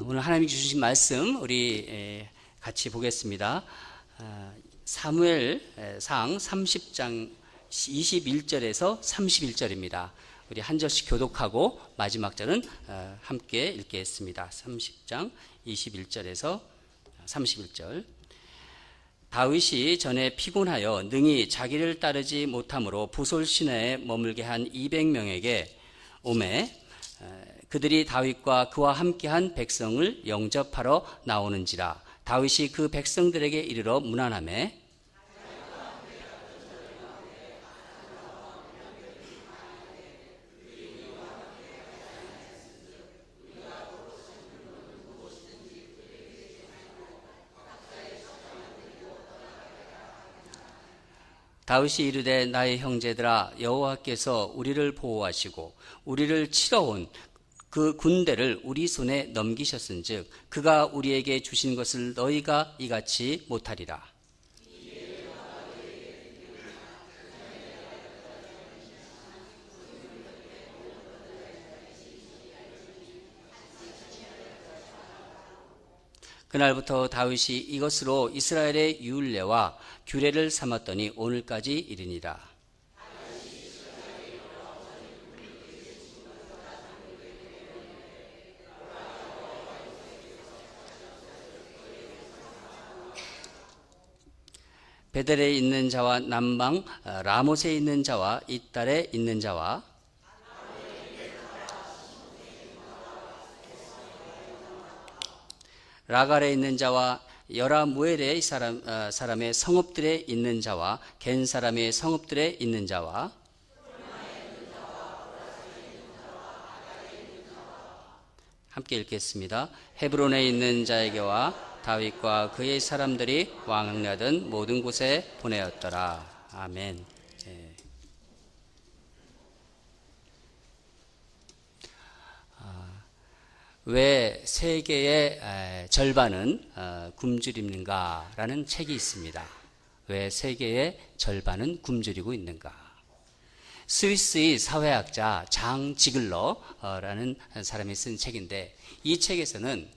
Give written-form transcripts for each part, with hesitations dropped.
오늘 하나님이 주신 말씀 우리 같이 보겠습니다. 사무엘상 30장 21절에서 31절입니다. 우리 한 절씩 교독하고 마지막 절은 함께 읽겠습니다. 30장 21절에서 31절. 다윗이 전에 피곤하여 능히 자기를 따르지 못함으로 부솔 시내에 머물게 한 200명에게 오매 그들이 다윗과 그와 함께한 백성을 영접하러 나오는지라. 다윗이 그 백성들에게 이르러 문안하매 다윗이 이르되 나의 형제들아 여호와께서 우리를 보호하시고 우리를 치러온 그 군대를 우리 손에 넘기셨은즉 그가 우리에게 주신 것을 너희가 이같이 못하리라. 그날부터 다윗이 이것으로 이스라엘의 율례와 규례를 삼았더니 오늘까지 이르니라. 베델에 있는 자와 남방 라못에 있는 자와 이달에 있는 자와 라갈에 있는 자와 여라무엘의 사람의 성읍들에 있는 자와 겐 사람의 성읍들에 있는 자와 함께 읽겠습니다. 헤브론에 있는 자에게와 다윗과 그의 사람들이 왕래하던 모든 곳에 보내었더라. 아멘. 네. 왜 세계의 절반은 굶주리는가라는 책이 있습니다. 왜 세계의 절반은 굶주리고 있는가? 스위스의 사회학자 장 지글러라는 사람이 쓴 책인데 이 책에서는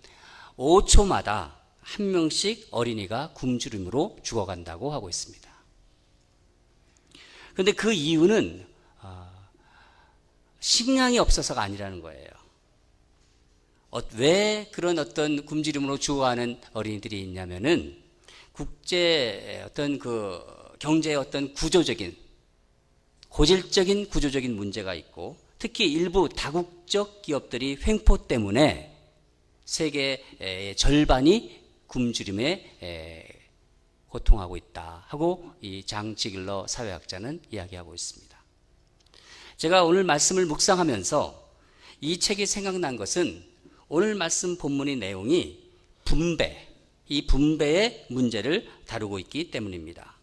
5초마다 한 명씩 어린이가 굶주림으로 죽어간다고 하고 있습니다. 그런데 그 이유는 식량이 없어서가 아니라는 거예요. 왜 그런 어떤 굶주림으로 죽어가는 어린이들이 있냐면은 국제 어떤 그 경제의 어떤 구조적인 고질적인 구조적인 문제가 있고 특히 일부 다국적 기업들이 횡포 때문에 세계의 절반이 굶주림에 고통하고 있다 하고 이 장 지글러 사회학자는 이야기하고 있습니다. 제가 오늘 말씀을 묵상하면서 이 책이 생각난 것은 오늘 말씀 본문의 내용이 이 분배의 문제를 다루고 있기 때문입니다.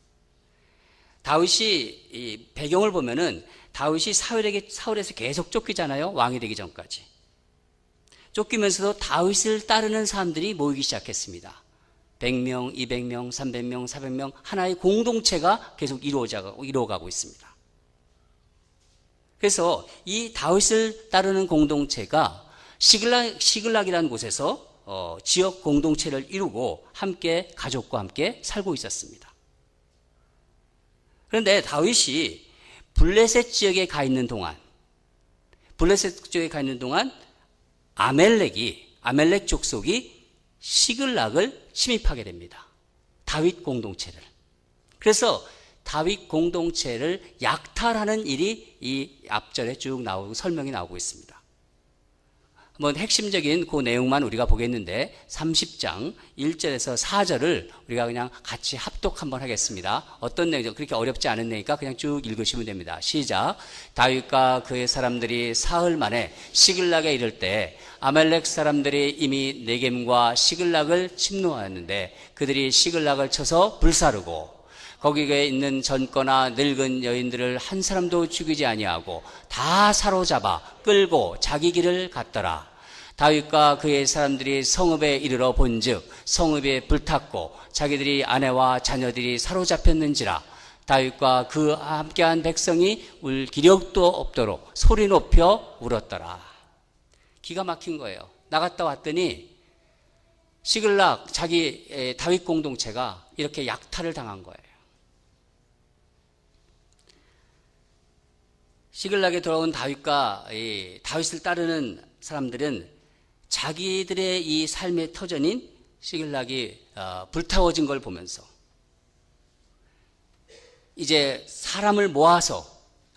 다윗이 이 배경을 보면은 다윗이 사울에서 계속 쫓기잖아요. 왕이 되기 전까지. 쫓기면서도 다윗을 따르는 사람들이 모이기 시작했습니다. 100명, 200명, 300명, 400명 하나의 공동체가 계속 이루어가고 있습니다. 그래서 이 다윗을 따르는 공동체가 시글락이라는 곳에서 지역 공동체를 이루고 함께 가족과 함께 살고 있었습니다. 그런데 다윗이 블레셋 지역에 가 있는 동안 아멜렉 족속이 시글락을 침입하게 됩니다. 다윗 공동체를. 그래서 다윗 공동체를 약탈하는 일이 이 앞절에 쭉 나오고 설명이 나오고 있습니다. 한번 핵심적인 그 내용만 우리가 보겠는데 30장 1절에서 4절을 우리가 그냥 같이 합독 한번 하겠습니다. 어떤 내용이죠? 그렇게 어렵지 않은 내용이니까 그냥 쭉 읽으시면 됩니다. 시작. 다윗과 그의 사람들이 사흘 만에 시글락에 이를 때 아멜렉 사람들이 이미 네겜과 시글락을 침노하였는데 그들이 시글락을 쳐서 불사르고 거기에 있는 젊거나 늙은 여인들을 한 사람도 죽이지 아니하고 다 사로잡아 끌고 자기 길을 갔더라. 다윗과 그의 사람들이 성읍에 이르러 본즉 성읍에 불탔고 자기들이 아내와 자녀들이 사로잡혔는지라. 다윗과 그 함께한 백성이 울 기력도 없도록 소리 높여 울었더라. 기가 막힌 거예요. 나갔다 왔더니 시글락 자기 다윗 공동체가 이렇게 약탈을 당한 거예요. 시글락에 돌아온 다윗과 다윗을 따르는 사람들은 자기들의 이 삶의 터전인 시글락이 불타워진 걸 보면서 이제 사람을 모아서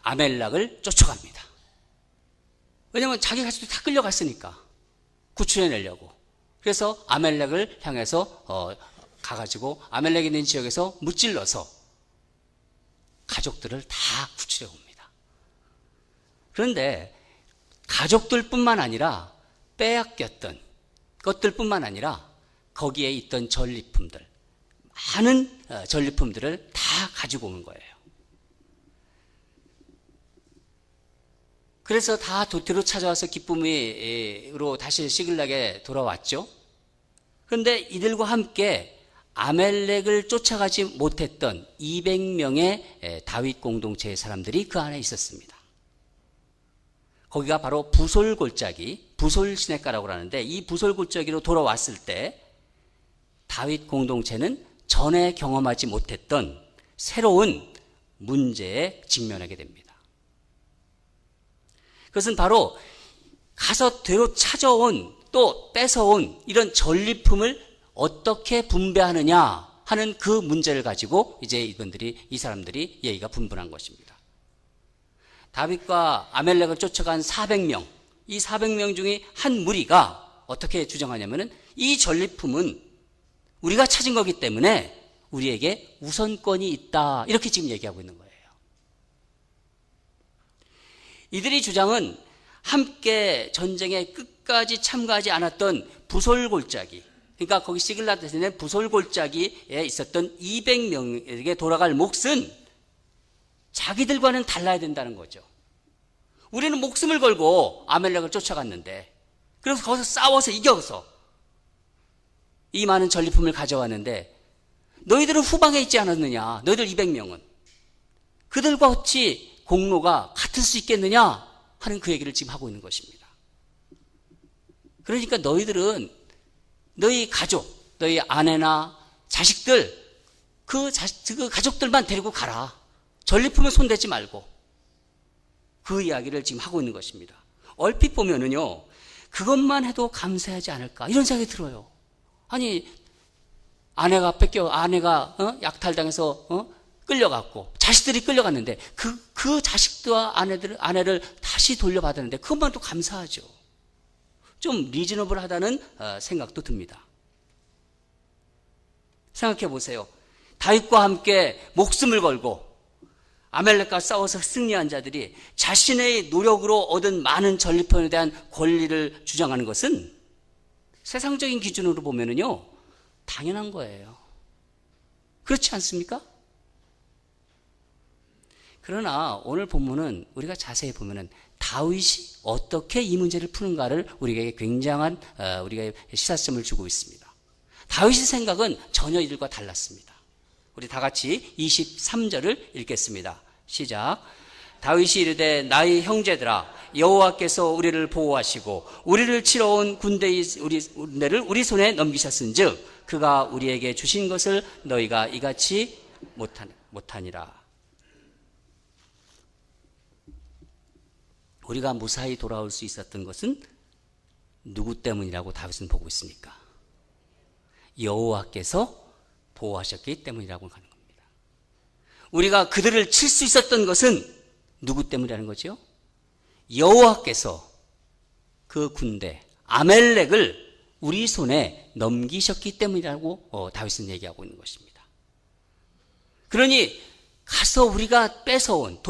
아멜렉을 쫓아갑니다. 왜냐하면 자기 가족들이 다 끌려갔으니까 구출해내려고. 그래서 아멜렉을 향해서 가가지고 아멜렉이 있는 지역에서 무찔러서 가족들을 다 구출해 옵니다. 그런데 가족들뿐만 아니라 빼앗겼던 것들뿐만 아니라 거기에 있던 전리품들, 많은 전리품들을 다 가지고 오는 거예요. 그래서 다 도태로 찾아와서 기쁨으로 다시 시글락에 돌아왔죠. 그런데 이들과 함께 아멜렉을 쫓아가지 못했던 200명의 다윗 공동체의 사람들이 그 안에 있었습니다. 거기가 바로 부솔골짜기, 부솔시내가라고 하는데 이 부솔골짜기로 돌아왔을 때 다윗 공동체는 전에 경험하지 못했던 새로운 문제에 직면하게 됩니다. 그것은 바로 가서 되로 찾아온 또 뺏어온 이런 전리품을 어떻게 분배하느냐 하는 그 문제를 가지고 이제 이 사람들이 얘기가 분분한 것입니다. 다윗과 아멜렉을 쫓아간 400명, 이 400명 중에 한 무리가 어떻게 주장하냐면은 이 전리품은 우리가 찾은 거기 때문에 우리에게 우선권이 있다. 이렇게 지금 얘기하고 있는 거예요. 이들의 주장은 함께 전쟁에 끝까지 참가하지 않았던 부솔골짜기, 그러니까 거기 시글락에 있는 부솔골짜기에 있었던 200명에게 돌아갈 몫은 자기들과는 달라야 된다는 거죠. 우리는 목숨을 걸고 아멜렉을 쫓아갔는데, 그래서 거기서 싸워서 이겨서 이 많은 전리품을 가져왔는데 너희들은 후방에 있지 않았느냐? 너희들 200명은 그들과 어찌 공로가 같을 수 있겠느냐 하는 그 얘기를 지금 하고 있는 것입니다. 그러니까 너희들은 너희 가족, 너희 아내나 자식들, 그 가족들만 데리고 가라. 전리품을 손대지 말고. 그 이야기를 지금 하고 있는 것입니다. 얼핏 보면은요, 그것만 해도 감사하지 않을까 이런 생각이 들어요. 아니, 아내가 약탈당해서 끌려갔고 자식들이 끌려갔는데 그 자식들과 아내를 다시 돌려받았는데 그것만 또 감사하죠. 좀 리즈너블하다는 생각도 듭니다. 생각해 보세요. 다윗과 함께 목숨을 걸고 아멜렉과 싸워서 승리한 자들이 자신의 노력으로 얻은 많은 전리품에 대한 권리를 주장하는 것은 세상적인 기준으로 보면은요, 당연한 거예요. 그렇지 않습니까? 그러나 오늘 본문은 우리가 자세히 보면은 다윗이 어떻게 이 문제를 푸는가를 우리에게 굉장한 우리가 시사점을 주고 있습니다. 다윗의 생각은 전혀 이들과 달랐습니다. 우리 다 같이 23절을 읽겠습니다. 시작. 다윗이 이르되 나의 형제들아 여호와께서 우리를 보호하시고 우리를 치러 온 군대를 우리 손에 넘기셨은즉 그가 우리에게 주신 것을 너희가 이같이 못하니라. 우리가 무사히 돌아올 수 있었던 것은 누구 때문이라고 다윗은 보고 있습니까? 여호와께서 보호하셨기 때문이라고 하는 겁니다. 우리가 그들을 칠 수 있었던 것은 누구 때문이라는 거죠? 여호와께서 그 군대 아멜렉을 우리 손에 넘기셨기 때문이라고 다윗은 얘기하고 있는 것입니다. 그러니 가서 우리가 뺏어온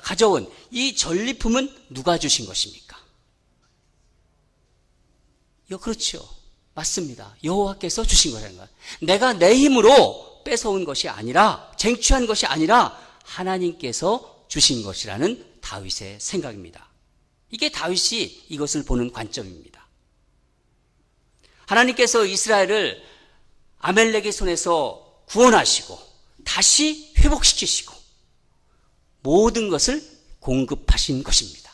가져온 이 전리품은 누가 주신 것입니까? 그렇죠. 맞습니다. 여호와께서 주신 거라는 거예요. 내가 내 힘으로 뺏어온 것이 아니라, 쟁취한 것이 아니라 하나님께서 주신 것이라는 다윗의 생각입니다. 이게 다윗이 이것을 보는 관점입니다. 하나님께서 이스라엘을 아멜렉의 손에서 구원하시고 다시 회복시키시고 모든 것을 공급하신 것입니다.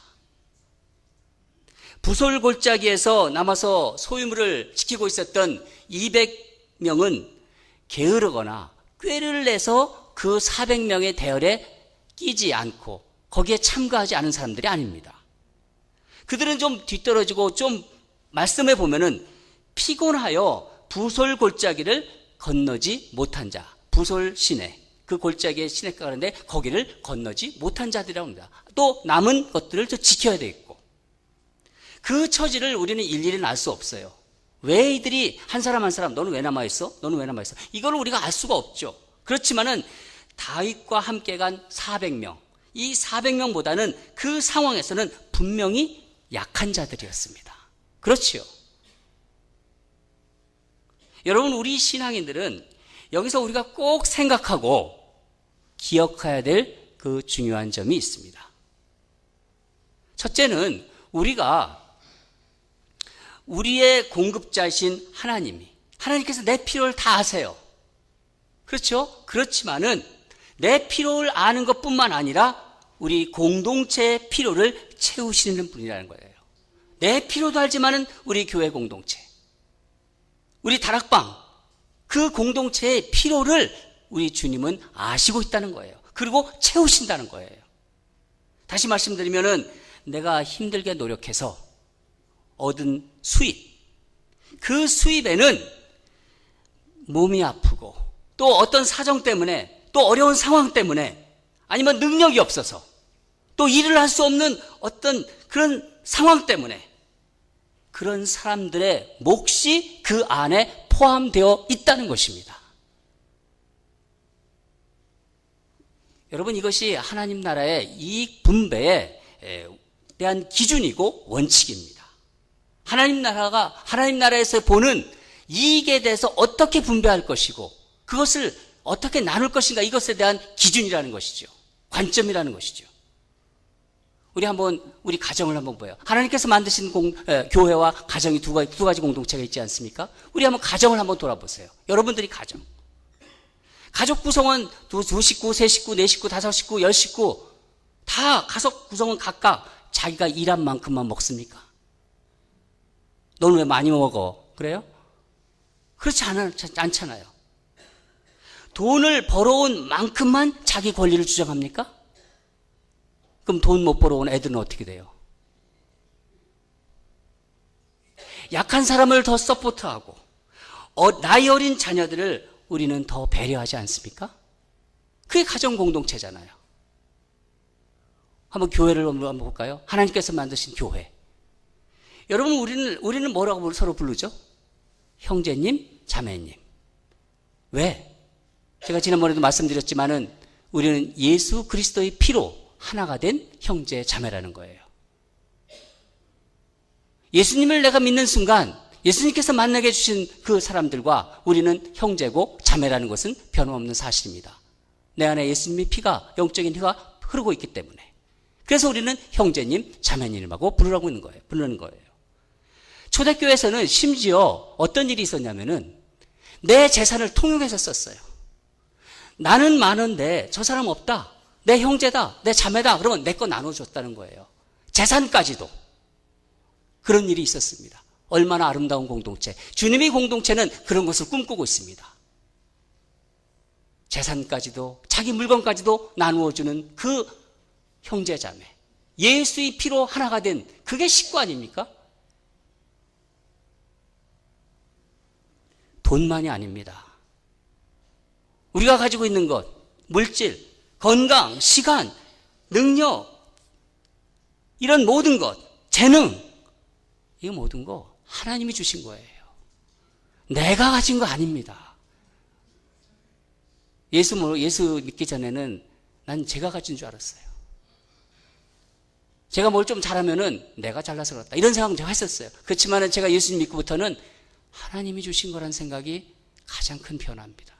부솔골짜기에서 남아서 소유물을 지키고 있었던 200명은 게으르거나 꾀를 내서 그 400명의 대열에 끼지 않고 거기에 참가하지 않은 사람들이 아닙니다. 그들은 좀 뒤떨어지고 좀 말씀해 보면은 피곤하여 부솔 골짜기를 건너지 못한 자, 부솔 시내, 그 골짜기에 시내가 가는데 거기를 건너지 못한 자들이라고 합니다. 또 남은 것들을 또 지켜야 되겠고, 그 처지를 우리는 일일이 알 수 없어요. 왜 이들이 한 사람 한 사람, 너는 왜 남아있어? 너는 왜 남아있어? 이걸 우리가 알 수가 없죠. 그렇지만은 다윗과 함께 간 400명, 이 400명보다는 그 상황에서는 분명히 약한 자들이었습니다. 그렇지요. 여러분, 우리 신앙인들은 여기서 우리가 꼭 생각하고 기억해야 될 그 중요한 점이 있습니다. 첫째는 우리가 우리의 공급자이신 하나님께서 내 필요를 다 아세요. 그렇죠? 그렇지만은 내 필요를 아는 것뿐만 아니라 우리 공동체의 필요를 채우시는 분이라는 거예요. 내 필요도 알지만은 우리 교회 공동체, 우리 다락방, 그 공동체의 필요를 우리 주님은 아시고 있다는 거예요. 그리고 채우신다는 거예요. 다시 말씀드리면은 내가 힘들게 노력해서 얻은 수입, 그 수입에는 몸이 아프고 또 어떤 사정 때문에 또 어려운 상황 때문에 아니면 능력이 없어서 또 일을 할 수 없는 어떤 그런 상황 때문에 그런 사람들의 몫이 그 안에 포함되어 있다는 것입니다. 여러분, 이것이 하나님 나라의 이익 분배에 대한 기준이고 원칙입니다. 하나님 나라에서 보는 이익에 대해서 어떻게 분배할 것이고 그것을 어떻게 나눌 것인가, 이것에 대한 기준이라는 것이죠. 관점이라는 것이죠. 우리 가정을 한번 봐요. 하나님께서 만드신 교회와 가정이 두 가지 공동체가 있지 않습니까? 우리 한번 가정을 한번 돌아보세요. 여러분들이 가족 구성은 두 식구, 세 식구, 네 식구, 다섯 식구, 10식구 다 가족 구성은 각각 자기가 일한 만큼만 먹습니까? 너는 왜 많이 먹어? 그래요? 그렇지 않잖아요. 돈을 벌어온 만큼만 자기 권리를 주장합니까? 그럼 돈 못 벌어온 애들은 어떻게 돼요? 약한 사람을 더 서포트하고 나이 어린 자녀들을 우리는 더 배려하지 않습니까? 그게 가정 공동체잖아요. 한번 교회를 한번 볼까요? 하나님께서 만드신 교회. 여러분, 우리는 뭐라고 서로 부르죠? 형제님, 자매님. 왜? 제가 지난번에도 말씀드렸지만은 우리는 예수 그리스도의 피로 하나가 된 형제, 자매라는 거예요. 예수님을 내가 믿는 순간 예수님께서 만나게 해주신 그 사람들과 우리는 형제고 자매라는 것은 변함없는 사실입니다. 내 안에 예수님의 피가, 영적인 피가 흐르고 있기 때문에. 그래서 우리는 형제님, 자매님하고 부르는 거예요. 초대교회에서는 심지어 어떤 일이 있었냐면은 내 재산을 통용해서 썼어요. 나는 많은데 저 사람 없다. 내 형제다, 내 자매다. 그러면 내 거 나눠줬다는 거예요. 재산까지도. 그런 일이 있었습니다. 얼마나 아름다운 공동체. 주님의 공동체는 그런 것을 꿈꾸고 있습니다. 재산까지도, 자기 물건까지도 나누어주는 그 형제 자매. 예수의 피로 하나가 된 그게 식구 아닙니까? 돈만이 아닙니다. 우리가 가지고 있는 것, 물질, 건강, 시간, 능력, 이런 모든 것, 재능, 이 모든 거 하나님이 주신 거예요. 내가 가진 거 아닙니다. 예수 믿기 전에는 난 제가 가진 줄 알았어요. 제가 뭘 좀 잘하면은 내가 잘나서 그렇다, 이런 생각은 제가 했었어요. 그렇지만은 제가 예수님 믿고부터는 하나님이 주신 거라는 생각이 가장 큰 변화입니다.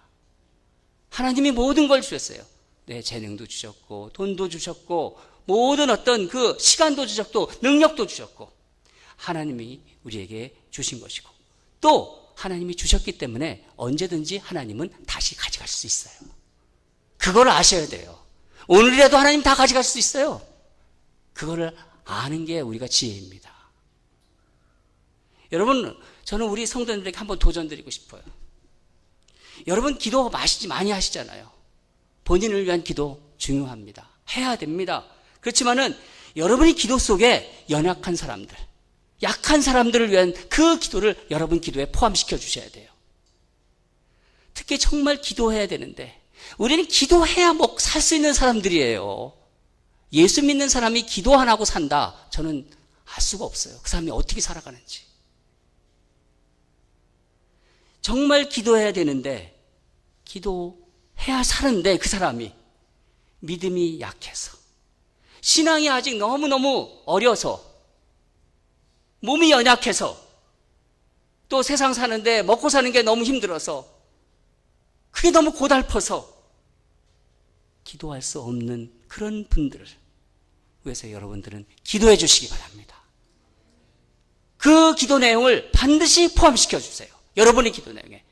하나님이 모든 걸 주셨어요. 내 재능도 주셨고, 돈도 주셨고, 모든 어떤 그 시간도 주셨고, 능력도 주셨고, 하나님이 우리에게 주신 것이고, 또 하나님이 주셨기 때문에 언제든지 하나님은 다시 가져갈 수 있어요. 그걸 아셔야 돼요. 오늘이라도 하나님 다 가져갈 수 있어요. 그거를 아는 게 우리가 지혜입니다. 여러분, 저는 우리 성도님들에게 한번 도전드리고 싶어요. 여러분, 기도 많이 하시잖아요. 본인을 위한 기도 중요합니다. 해야 됩니다. 그렇지만은 여러분이 기도 속에 연약한 사람들, 약한 사람들을 위한 그 기도를 여러분 기도에 포함시켜 주셔야 돼요. 특히 정말 기도해야 되는데 우리는 기도해야 살 수 있는 사람들이에요. 예수 믿는 사람이 기도 안 하고 산다? 저는 알 수가 없어요. 그 사람이 어떻게 살아가는지. 정말 기도해야 되는데 기도해야 사는데 그 사람이 믿음이 약해서 신앙이 아직 너무너무 어려서 몸이 연약해서 또 세상 사는데 먹고 사는 게 너무 힘들어서 그게 너무 고달퍼서 기도할 수 없는 그런 분들을 위해서 여러분들은 기도해 주시기 바랍니다. 그 기도 내용을 반드시 포함시켜 주세요. 여러분의 기도 내용에.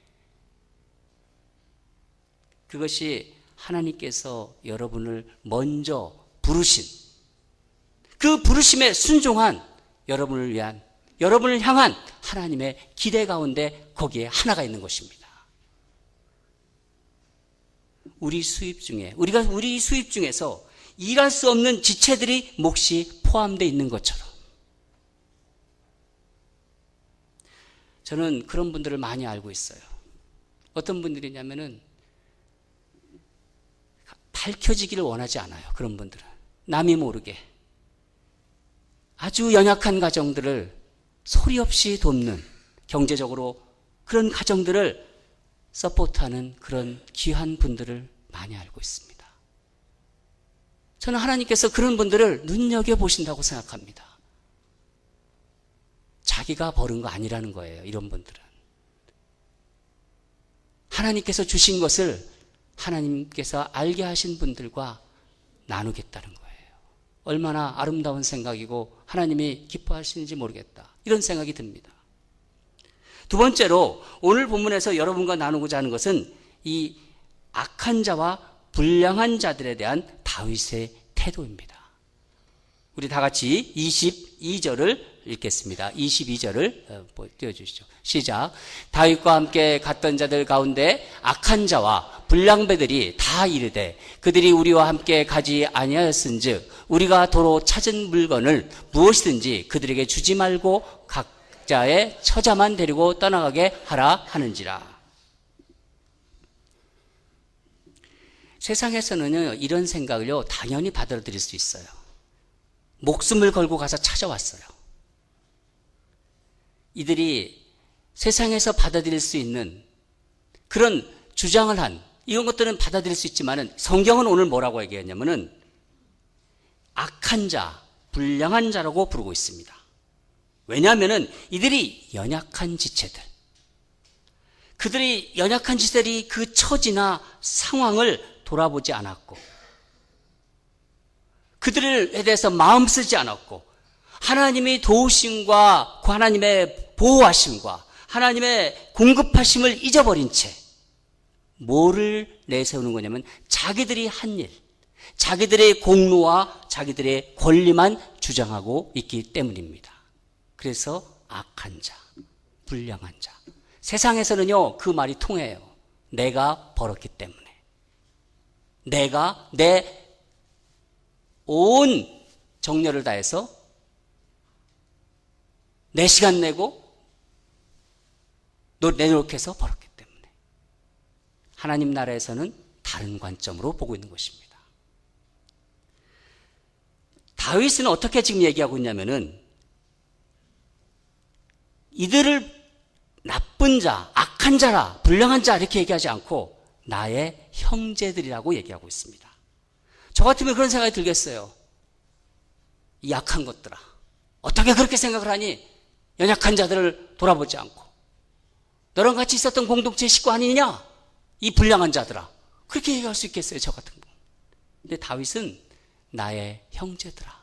그것이 하나님께서 여러분을 먼저 부르신 그 부르심에 순종한 여러분을 위한, 여러분을 향한 하나님의 기대 가운데 거기에 하나가 있는 것입니다. 우리 수입 중에서 일할 수 없는 지체들이 몫이 포함되어 있는 것처럼 저는 그런 분들을 많이 알고 있어요. 어떤 분들이냐면은 밝혀지기를 원하지 않아요. 그런 분들은 남이 모르게 아주 연약한 가정들을 소리 없이 돕는, 경제적으로 그런 가정들을 서포트하는 그런 귀한 분들을 많이 알고 있습니다. 저는 하나님께서 그런 분들을 눈여겨보신다고 생각합니다. 자기가 버는 거 아니라는 거예요. 이런 분들은 하나님께서 주신 것을 하나님께서 알게 하신 분들과 나누겠다는 거예요. 얼마나 아름다운 생각이고 하나님이 기뻐하시는지 모르겠다, 이런 생각이 듭니다. 두 번째로 오늘 본문에서 여러분과 나누고자 하는 것은 이 악한 자와 불량한 자들에 대한 다윗의 태도입니다. 우리 다 같이 22절을 읽겠습니다. 22절을 띄워주시죠. 시작. 다윗과 함께 갔던 자들 가운데 악한 자와 불량배들이 다 이르되 그들이 우리와 함께 가지 아니하였은즉 우리가 도로 찾은 물건을 무엇이든지 그들에게 주지 말고 각자의 처자만 데리고 떠나가게 하라 하는지라. 세상에서는요, 이런 생각을요 당연히 받아들일 수 있어요. 목숨을 걸고 가서 찾아왔어요. 이들이 세상에서 받아들일 수 있는 그런 주장을 한 이런 것들은 받아들일 수 있지만은 성경은 오늘 뭐라고 얘기했냐면은 악한 자, 불량한 자라고 부르고 있습니다. 왜냐하면은 이들이 연약한 지체들, 그들이 연약한 지체들이 그 처지나 상황을 돌아보지 않았고 그들에 대해서 마음 쓰지 않았고 하나님의 도우심과 하나님의 보호하심과 하나님의 공급하심을 잊어버린 채 뭐를 내세우는 거냐면 자기들이 한 일, 자기들의 공로와 자기들의 권리만 주장하고 있기 때문입니다. 그래서 악한 자, 불량한 자. 세상에서는요 그 말이 통해요. 내가 벌었기 때문에, 내가 내 온 정열을 다해서 내 시간 내고 내 노력해서 벌었기 때문에. 하나님 나라에서는 다른 관점으로 보고 있는 것입니다. 다윗은 어떻게 지금 얘기하고 있냐면은 이들을 나쁜 자, 악한 자라, 불량한 자 이렇게 얘기하지 않고 나의 형제들이라고 얘기하고 있습니다. 저 같으면 그런 생각이 들겠어요. 이 약한 것들아, 어떻게 그렇게 생각을 하니? 연약한 자들을 돌아보지 않고 너랑 같이 있었던 공동체 식구 아니냐? 이 불량한 자들아, 그렇게 얘기할 수 있겠어요, 저 같은 분. 근데 다윗은 나의 형제들아,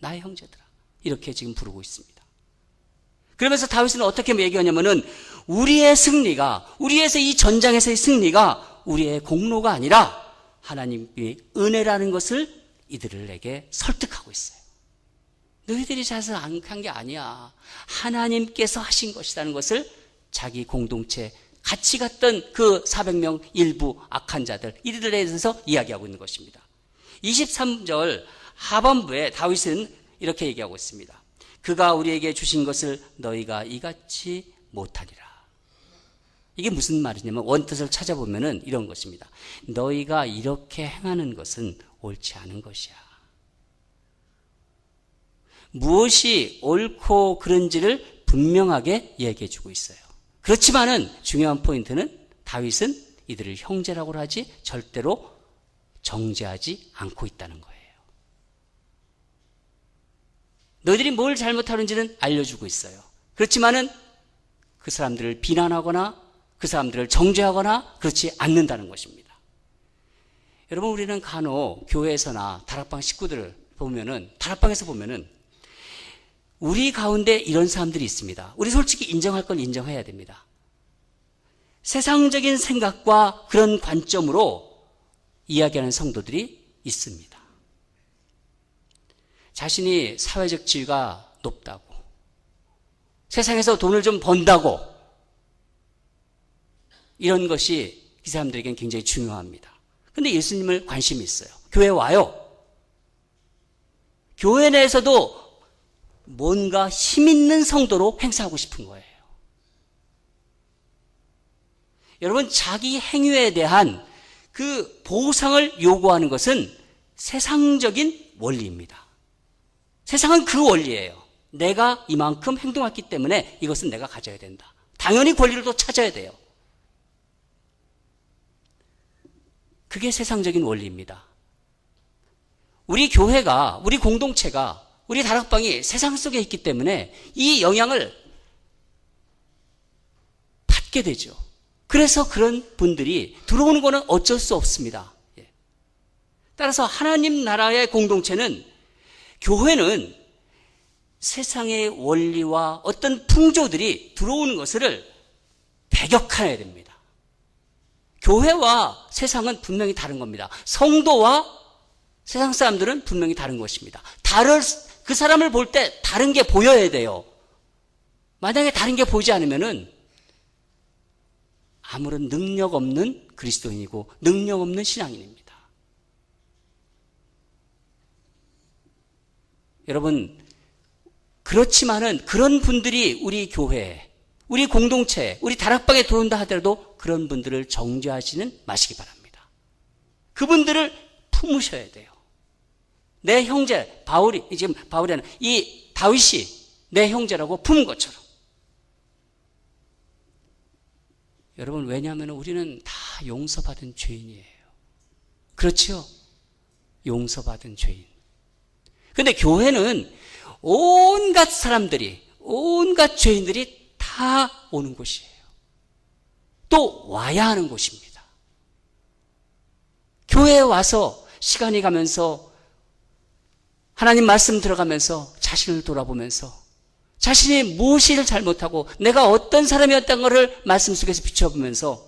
나의 형제들아 이렇게 지금 부르고 있습니다. 그러면서 다윗은 어떻게 얘기하냐면은 우리의 승리가, 우리에서 이 전장에서의 승리가 우리의 공로가 아니라 하나님의 은혜라는 것을 이들에게 설득하고 있어요. 너희들이 잘해서 한 게 아니야. 하나님께서 하신 것이라는 것을 자기 공동체 같이 갔던 그 400명 일부 악한 자들 이들에 대해서 이야기하고 있는 것입니다. 23절 하반부에 다윗은 이렇게 얘기하고 있습니다. 그가 우리에게 주신 것을 너희가 이같이 못하리라. 이게 무슨 말이냐면 원뜻을 찾아보면은 이런 것입니다. 너희가 이렇게 행하는 것은 옳지 않은 것이야. 무엇이 옳고 그른지를 분명하게 얘기해 주고 있어요. 그렇지만은 중요한 포인트는 다윗은 이들을 형제라고 하지 절대로 정죄하지 않고 있다는 거예요. 너희들이 뭘 잘못하는지는 알려주고 있어요. 그렇지만은 그 사람들을 비난하거나 그 사람들을 정죄하거나 그렇지 않는다는 것입니다. 여러분, 우리는 간혹 교회에서나 다락방 식구들을 보면은, 다락방에서 보면은 우리 가운데 이런 사람들이 있습니다. 우리 솔직히 인정할 걸 인정해야 됩니다. 세상적인 생각과 그런 관점으로 이야기하는 성도들이 있습니다. 자신이 사회적 지위가 높다고, 세상에서 돈을 좀 번다고, 이런 것이 이 사람들에게는 굉장히 중요합니다. 그런데 예수님을 관심이 있어요. 교회 와요. 교회 내에서도 뭔가 힘있는 성도로 행사하고 싶은 거예요. 여러분, 자기 행위에 대한 그 보상을 요구하는 것은 세상적인 원리입니다. 세상은 그 원리예요. 내가 이만큼 행동했기 때문에 이것은 내가 가져야 된다. 당연히 권리를 또 찾아야 돼요. 그게 세상적인 원리입니다. 우리 교회가, 우리 공동체가, 우리 다락방이 세상 속에 있기 때문에 이 영향을 받게 되죠. 그래서 그런 분들이 들어오는 거는 어쩔 수 없습니다. 따라서 하나님 나라의 공동체는, 교회는 세상의 원리와 어떤 풍조들이 들어오는 것을 배격해야 됩니다. 교회와 세상은 분명히 다른 겁니다. 성도와 세상 사람들은 분명히 다른 것입니다. 그 사람을 볼 때 다른 게 보여야 돼요. 만약에 다른 게 보이지 않으면은 아무런 능력 없는 그리스도인이고 능력 없는 신앙인입니다. 여러분, 그렇지만은 그런 분들이 우리 교회에, 우리 공동체에, 우리 다락방에 들어온다 하더라도 그런 분들을 정죄하지는 마시기 바랍니다. 그분들을 품으셔야 돼요. 내 형제, 지금 바울이 하는 이 다윗이 내 형제라고 품은 것처럼. 여러분, 왜냐하면 우리는 다 용서받은 죄인이에요. 그렇죠? 용서받은 죄인. 근데 교회는 온갖 사람들이, 온갖 죄인들이 다 오는 곳이에요. 또 와야 하는 곳입니다. 교회에 와서 시간이 가면서 하나님 말씀 들어가면서 자신을 돌아보면서 자신이 무엇을 잘못하고 내가 어떤 사람이었다는 것을 말씀 속에서 비춰보면서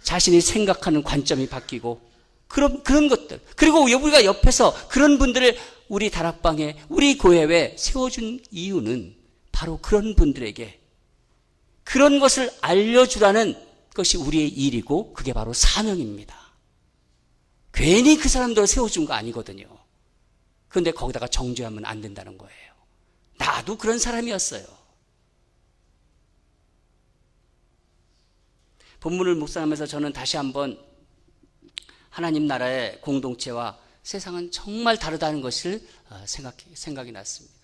자신이 생각하는 관점이 바뀌고 그런 것들, 그리고 우리가 옆에서 그런 분들을 우리 다락방에, 우리 교회에 세워준 이유는 바로 그런 분들에게 그런 것을 알려주라는 것이 우리의 일이고 그게 바로 사명입니다. 괜히 그 사람들을 세워준 거 아니거든요. 그런데 거기다가 정죄하면 안 된다는 거예요. 나도 그런 사람이었어요. 본문을 묵상하면서 저는 다시 한번 하나님 나라의 공동체와 세상은 정말 다르다는 것을 생각이 났습니다.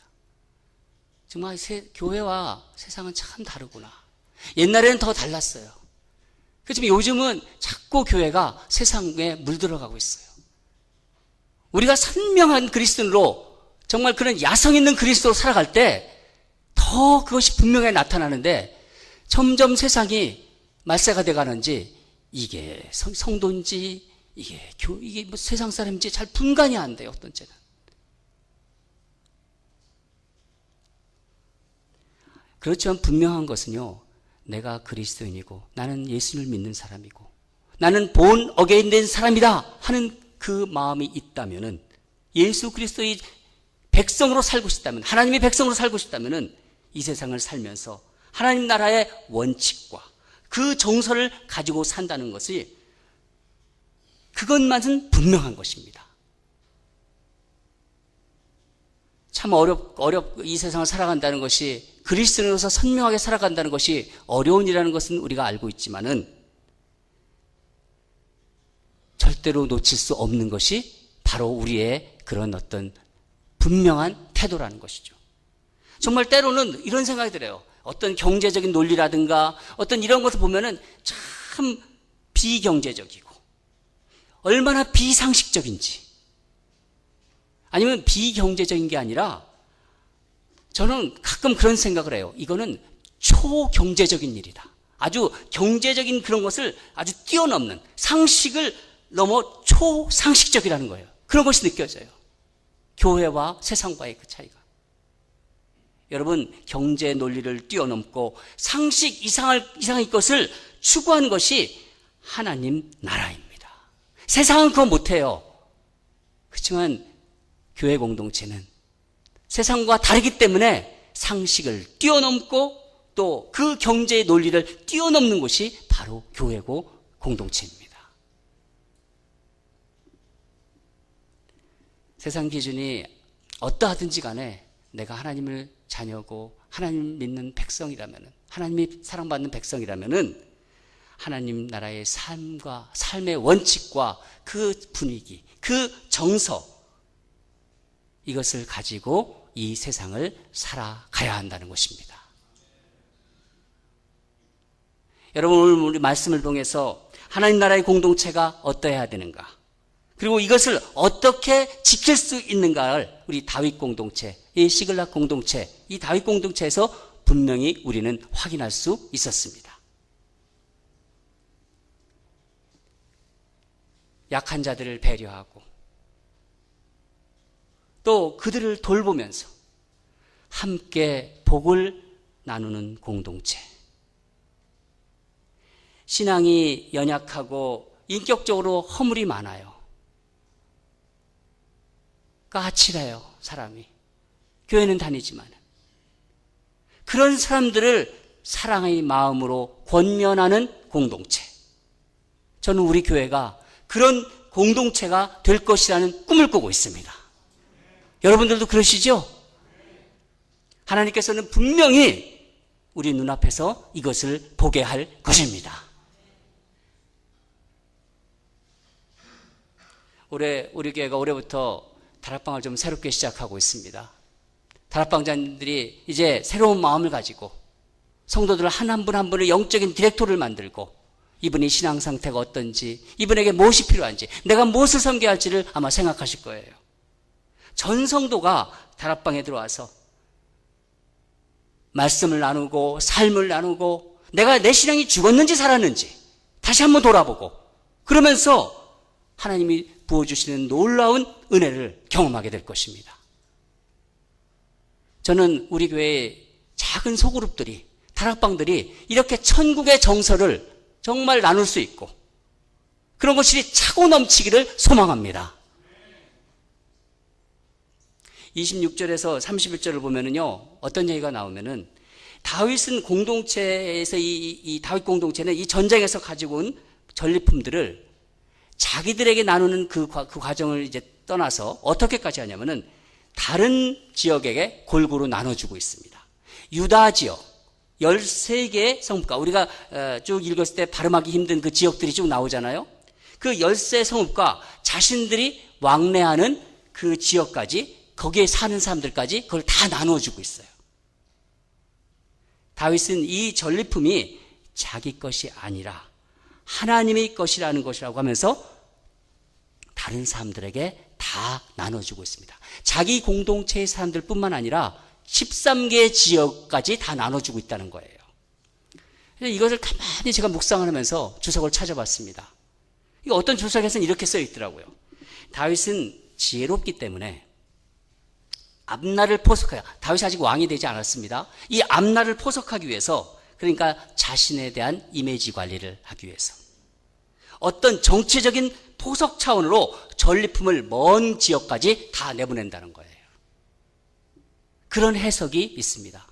정말 교회와 세상은 참 다르구나. 옛날에는 더 달랐어요. 그렇지만 요즘은 자꾸 교회가 세상에 물들어가고 있어요. 우리가 선명한 그리스도인으로, 정말 그런 야성 있는 그리스도로 살아갈 때 더 그것이 분명하게 나타나는데 점점 세상이 말세가 돼가는지 이게 성도인지 이게 뭐 세상 사람인지 잘 분간이 안 돼요. 어떤 때는. 그렇지만 분명한 것은요, 내가 그리스도인이고 나는 예수님을 믿는 사람이고 나는 본 어게인 된 사람이다 하는 그 마음이 있다면은 예수 그리스도의 백성으로 살고 싶다면, 하나님의 백성으로 살고 싶다면 이 세상을 살면서 하나님 나라의 원칙과 그 정서를 가지고 산다는 것이, 그것만은 분명한 것입니다. 참 이 세상을 살아간다는 것이, 그리스도인으로서 선명하게 살아간다는 것이 어려운 일이라는 것은 우리가 알고 있지만은 절대로 놓칠 수 없는 것이 바로 우리의 그런 어떤 분명한 태도라는 것이죠. 정말 때로는 이런 생각이 들어요. 어떤 경제적인 논리라든가 어떤 이런 것을 보면은 참 비경제적이고 얼마나 비상식적인지, 아니면 비경제적인 게 아니라 저는 가끔 그런 생각을 해요. 이거는 초경제적인 일이다. 아주 경제적인 그런 것을 아주 뛰어넘는, 상식을 넘어 초상식적이라는 거예요. 그런 것이 느껴져요. 교회와 세상과의 그 차이가. 여러분, 경제 논리를 뛰어넘고 상식 이상의 것을 추구하는 것이 하나님 나라입니다. 세상은 그거 못해요. 그렇지만 교회 공동체는 세상과 다르기 때문에 상식을 뛰어넘고 또 그 경제의 논리를 뛰어넘는 것이 바로 교회고 공동체입니다. 세상 기준이 어떠하든지 간에 내가 하나님을 자녀고 하나님 믿는 백성이라면, 하나님이 사랑받는 백성이라면 하나님 나라의 삶의 원칙과 그 분위기, 그 정서, 이것을 가지고 이 세상을 살아가야 한다는 것입니다. 여러분, 오늘 우리 말씀을 통해서 하나님 나라의 공동체가 어떠해야 되는가, 그리고 이것을 어떻게 지킬 수 있는가를 우리 다윗 공동체, 이 시글락 공동체, 이 다윗 공동체에서 분명히 우리는 확인할 수 있었습니다. 약한 자들을 배려하고 또 그들을 돌보면서 함께 복을 나누는 공동체. 신앙이 연약하고 인격적으로 허물이 많아요. 까칠해요, 사람이. 교회는 다니지만. 그런 사람들을 사랑의 마음으로 권면하는 공동체. 저는 우리 교회가 그런 공동체가 될 것이라는 꿈을 꾸고 있습니다. 여러분들도 그러시죠? 하나님께서는 분명히 우리 눈앞에서 이것을 보게 할 것입니다. 우리 교회가 올해부터 다락방을 좀 새롭게 시작하고 있습니다. 다락방자님들이 이제 새로운 마음을 가지고 성도들 한 분 한 분을 영적인 디렉토를 만들고, 이분이 신앙 상태가 어떤지, 이분에게 무엇이 필요한지, 내가 무엇을 섬겨야 할지를 아마 생각하실 거예요. 전 성도가 다락방에 들어와서 말씀을 나누고 삶을 나누고 내가 내 신앙이 죽었는지 살았는지 다시 한번 돌아보고, 그러면서 하나님이 부어주시는 놀라운 은혜를 경험하게 될 것입니다. 저는 우리 교회의 작은 소그룹들이, 다락방들이 이렇게 천국의 정서를 정말 나눌 수 있고 그런 것이 차고 넘치기를 소망합니다. 26절에서 31절을 보면은요, 어떤 얘기가 나오면은, 다윗은 공동체에서 이 다윗 공동체는 이 전쟁에서 가지고 온 전리품들을 자기들에게 나누는 그 과정을 이제 떠나서 어떻게까지 하냐면은 다른 지역에게 골고루 나눠주고 있습니다. 유다 지역 13개의 성읍가, 우리가 쭉 읽었을 때 발음하기 힘든 그 지역들이 쭉 나오잖아요. 그 13성읍과 자신들이 왕래하는 그 지역까지, 거기에 사는 사람들까지 그걸 다 나눠주고 있어요. 다윗은 이 전리품이 자기 것이 아니라 하나님의 것이라는 것이라고 하면서 다른 사람들에게 다 나눠주고 있습니다. 자기 공동체의 사람들 뿐만 아니라 13개 지역까지 다 나눠주고 있다는 거예요. 이것을 가만히 제가 묵상을 하면서 주석을 찾아봤습니다. 이거 어떤 주석에서는 이렇게 써 있더라고요. 다윗은 지혜롭기 때문에 앞날을 포석해야, 다윗이 아직 왕이 되지 않았습니다. 이 앞날을 포석하기 위해서, 그러니까 자신에 대한 이미지 관리를 하기 위해서 어떤 정치적인 포석 차원으로 전리품을 먼 지역까지 다 내보낸다는 거예요. 그런 해석이 있습니다.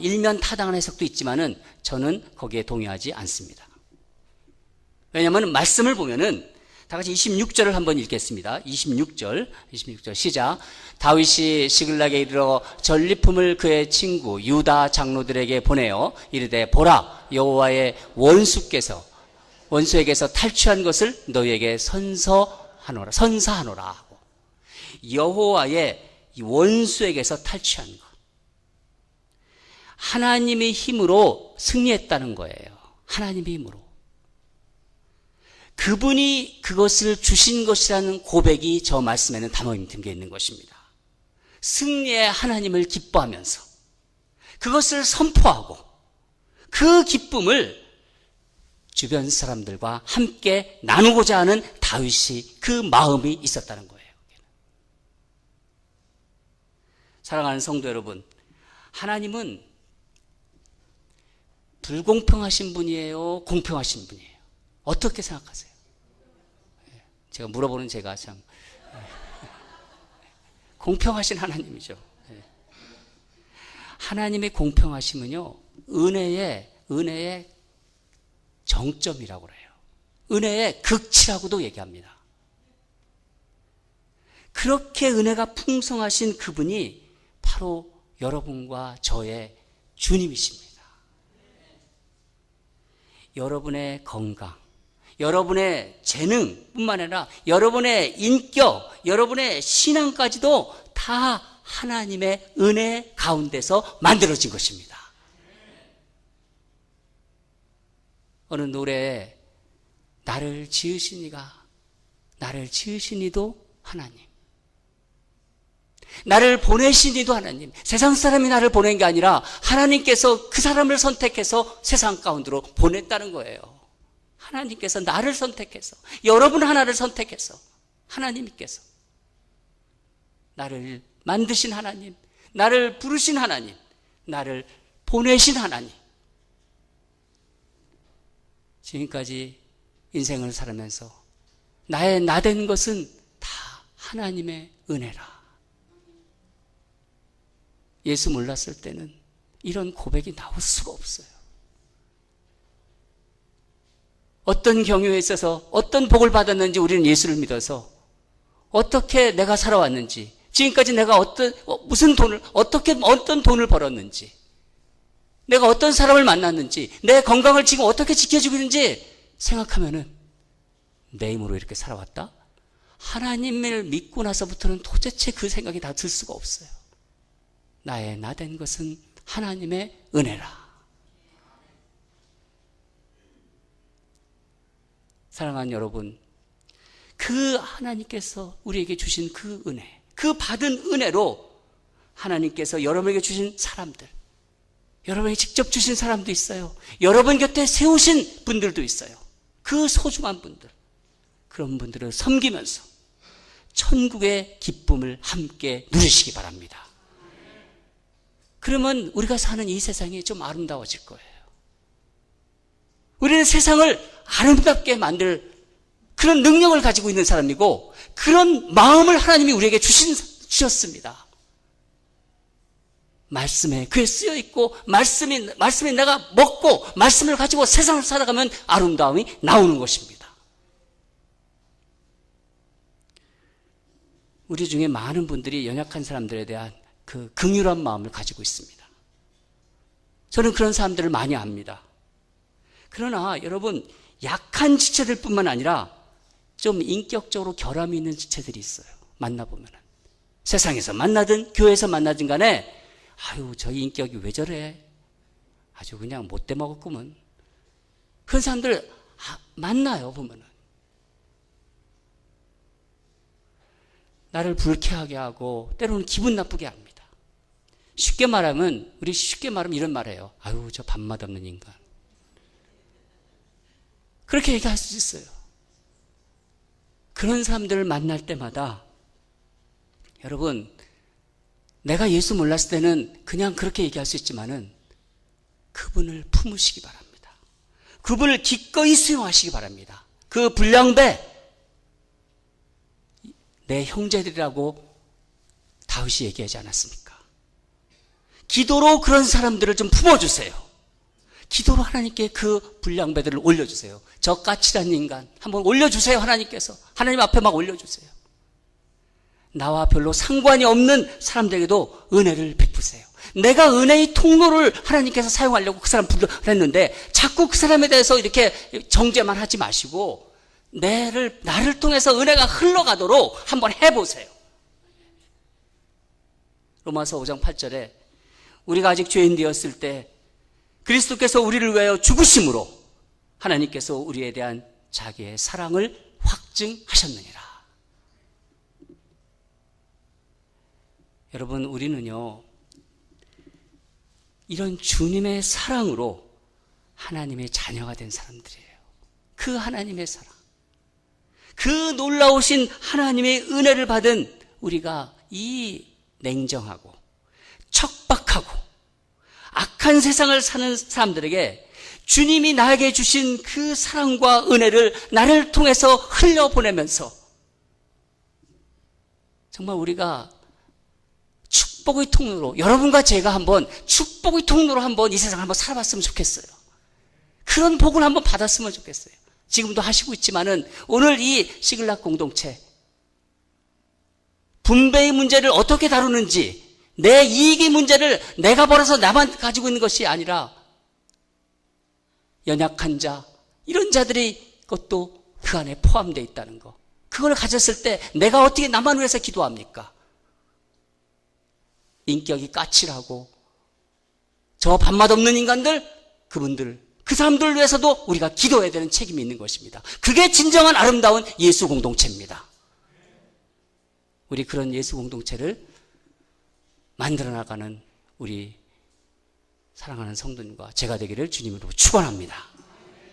일면 타당한 해석도 있지만은 저는 거기에 동의하지 않습니다. 왜냐하면 말씀을 보면은 다 같이 26절을 한번 읽겠습니다. 26절 시작. 다윗이 시글락에 이르러 전리품을 그의 친구 유다 장로들에게 보내어 이르되 보라 여호와의 원수에게서 탈취한 것을 너희에게 선사하노라 하고, 여호와의 원수에게서 탈취한 것, 하나님의 힘으로 승리했다는 거예요. 하나님의 힘으로. 그분이 그것을 주신 것이라는 고백이 저 말씀에는 단호히 담겨 있는 것입니다. 승리의 하나님을 기뻐하면서 그것을 선포하고 그 기쁨을 주변 사람들과 함께 나누고자 하는 다윗이 그 마음이 있었다는 거예요. 사랑하는 성도 여러분, 하나님은 불공평하신 분이에요? 공평하신 분이에요? 어떻게 생각하세요? 제가 물어보는 제가 참 공평하신 하나님이죠. 하나님의 공평하심은요, 은혜의 정점이라고 그래요. 은혜의 극치라고도 얘기합니다. 그렇게 은혜가 풍성하신 그분이 바로 여러분과 저의 주님이십니다. 여러분의 건강, 여러분의 재능뿐만 아니라 여러분의 인격, 여러분의 신앙까지도 다 하나님의 은혜 가운데서 만들어진 것입니다. 어느 노래에 나를 지으신 이도 하나님, 나를 보내신 이도 하나님, 세상 사람이 나를 보낸 게 아니라 하나님께서 그 사람을 선택해서 세상 가운데로 보냈다는 거예요. 하나님께서 나를 선택해서, 여러분 하나를 선택해서, 하나님께서 나를 만드신 하나님, 나를 부르신 하나님, 나를 보내신 하나님. 지금까지 인생을 살아면서 나의 나된 것은 다 하나님의 은혜라. 예수 몰랐을 때는 이런 고백이 나올 수가 없어요. 어떤 경우에 있어서 어떤 복을 받았는지 우리는 예수를 믿어서 어떻게 내가 살아왔는지, 지금까지 내가 어떤 돈을 벌었는지, 내가 어떤 사람을 만났는지, 내 건강을 지금 어떻게 지켜주고 있는지 생각하면은 내 힘으로 이렇게 살아왔다? 하나님을 믿고 나서부터는 도대체 그 생각이 다 들 수가 없어요. 나의 나된 것은 하나님의 은혜라. 사랑하는 여러분, 그 하나님께서 우리에게 주신 그 은혜, 그 받은 은혜로 하나님께서 여러분에게 주신 사람들, 여러분에게 직접 주신 사람도 있어요. 여러분 곁에 세우신 분들도 있어요. 그 소중한 분들, 그런 분들을 섬기면서 천국의 기쁨을 함께 누리시기 바랍니다. 그러면 우리가 사는 이 세상이 좀 아름다워질 거예요. 우리는 세상을 아름답게 만들 그런 능력을 가지고 있는 사람이고, 그런 마음을 하나님이 우리에게 주셨습니다. 말씀에 그에 쓰여 있고, 말씀이 내가 먹고 말씀을 가지고 세상을 살아가면 아름다움이 나오는 것입니다. 우리 중에 많은 분들이 연약한 사람들에 대한 그 긍휼한 마음을 가지고 있습니다. 저는 그런 사람들을 많이 압니다. 그러나 여러분, 약한 지체들 뿐만 아니라 좀 인격적으로 결함이 있는 지체들이 있어요. 만나보면 세상에서 만나든 교회에서 만나든 간에 아유, 저 인격이 왜 저래? 아주 그냥 못돼 먹었구먼. 그런 사람들 만나요. 보면은 나를 불쾌하게 하고 때로는 기분 나쁘게 합니다. 쉽게 말하면 이런 말이에요. 아유, 저 밥맛 없는 인간. 그렇게 얘기할 수 있어요. 그런 사람들을 만날 때마다 여러분, 내가 예수 몰랐을 때는 그냥 그렇게 얘기할 수 있지만은 그분을 품으시기 바랍니다. 그분을 기꺼이 수용하시기 바랍니다. 그 불량배 내 형제들이라고 다윗이 얘기하지 않았습니까? 기도로 그런 사람들을 좀 품어주세요. 기도로 하나님께 그 불량배들을 올려주세요. 저 까칠한 인간 한번 올려주세요. 하나님께서 하나님 앞에 막 올려주세요. 나와 별로 상관이 없는 사람들에게도 은혜를 베푸세요. 내가 은혜의 통로를 하나님께서 사용하려고 그 사람 불렀는데 자꾸 그 사람에 대해서 이렇게 정죄만 하지 마시고 나를 통해서 은혜가 흘러가도록 한번 해보세요. 로마서 5장 8절에 우리가 아직 죄인 되었을 때 그리스도께서 우리를 위하여 죽으심으로 하나님께서 우리에 대한 자기의 사랑을 확증하셨느니라. 여러분, 우리는요, 이런 주님의 사랑으로 하나님의 자녀가 된 사람들이에요. 그 하나님의 사랑, 그 놀라우신 하나님의 은혜를 받은 우리가 이 냉정하고 척박하고 악한 세상을 사는 사람들에게 주님이 나에게 주신 그 사랑과 은혜를 나를 통해서 흘려보내면서 정말 우리가 축복의 통로로, 여러분과 제가 한번 축복의 통로로 한번 이 세상을 한번 살아봤으면 좋겠어요. 그런 복을 한번 받았으면 좋겠어요. 지금도 하시고 있지만은 오늘 이 시글락 공동체 분배의 문제를 어떻게 다루는지, 내 이익의 문제를 내가 벌어서 나만 가지고 있는 것이 아니라 연약한 자, 이런 자들의 것도 그 안에 포함되어 있다는 거. 그걸 가졌을 때 내가 어떻게 나만 위해서 기도합니까? 인격이 까칠하고 저 밥맛 없는 인간들, 그 사람들을 위해서도 우리가 기도해야 되는 책임이 있는 것입니다. 그게 진정한 아름다운 예수 공동체입니다. 우리 그런 예수 공동체를 만들어 나가는 우리 사랑하는 성도님과 제가 되기를 주님으로 축원합니다.